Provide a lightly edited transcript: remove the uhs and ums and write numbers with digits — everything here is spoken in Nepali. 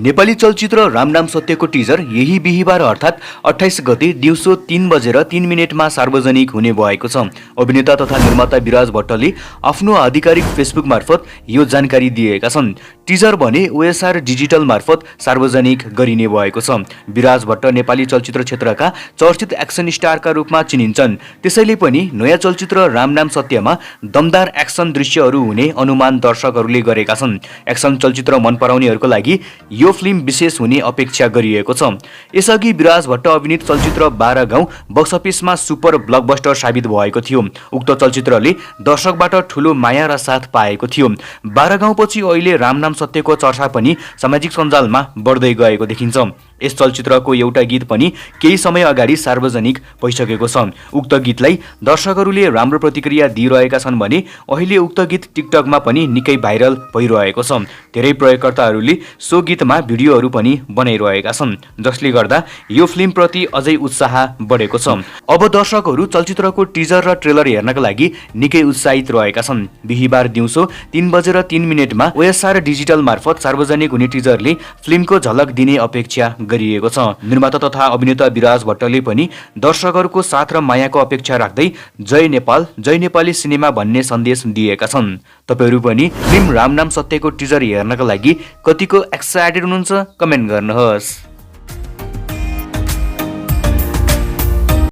नेपाली चलचित्र रामनाम सत्यको टिजर यही बिहीबार अर्थात् 28 गते दिउँसो 3:03 सार्वजनिक हुने भएको छ। अभिनेता तथा निर्माता विराज भट्टले आफ्नो आधिकारिक फेसबुक मार्फत यो जानकारी दिएका छन्। टिजर भने ओएसआर डिजिटल मार्फत सार्वजनिक गरिने भएको छ। विराज भट्ट नेपाली चलचित्र क्षेत्रका चर्चित एक्सन स्टारका रूपमा चिनिन्छन्। त्यसैले पनि नयाँ चलचित्र रामनाम सत्यमा दमदार एक्सन दृश्यहरू हुने अनुमान दर्शकहरूले गरेका छन्। एक्सन चलचित्र मन पराउनेहरूको लागि यो फिल्म विशेष हुने अपेक्षा गरिएको छ। यसअघि विराज भट्ट अभिनीत चलचित्र 12 गाउँ बक्स अफिसमा सुपर ब्लकबस्टर साबित भएको थियो। उक्त चलचित्रले दर्शकबाट ठूलो माया र साथ पाएको थियो। 12 गाउँपछि अहिले रामनाम सत्यको चर्चा पनि सामाजिक सञ्जालमा बढ्दै गएको देखिन्छ। यस चलचित्रको एउटा गीत पनि केही समय अगाडि सार्वजनिक भइसकेको छ। उक्त गीतलाई दर्शकहरूले राम्रो प्रतिक्रिया दिइरहेका छन् भने अहिले उक्त गीत टिकटकमा पनि निकै भाइरल भइरहेको छ। धेरै प्रयोगकर्ताहरूले सो गीतमा भिडियोहरू पनि बनाइरहेका छन्, जसले गर्दा यो फिल्मप्रति अझै उत्साह बढेको छ। अब दर्शकहरू चलचित्रको टिजर र ट्रेलर हेर्नका लागि निकै उत्साहित रहेका छन्। बिहीबार दिउँसो 3:03 ओएसआर डिजिटल मार्फत सार्वजनिक हुने टिजरले फिल्मको झलक दिने अपेक्षा गरिएको छ। निर्माता तथा अभिनेता विराज भट्टले पनि दर्शकहरूको साथ र मायाको अपेक्षा राख्दै जय नेपाल, जय नेपाली सिनेमा भन्ने सन्देश दिएका छन्। तपाईहरू पनि फिल्म रामनाम सत्यको टिजर हेर्नका लागि कतिको एक्साइटेड हुनुहुन्छ कमेन्ट गर्नुहोस्।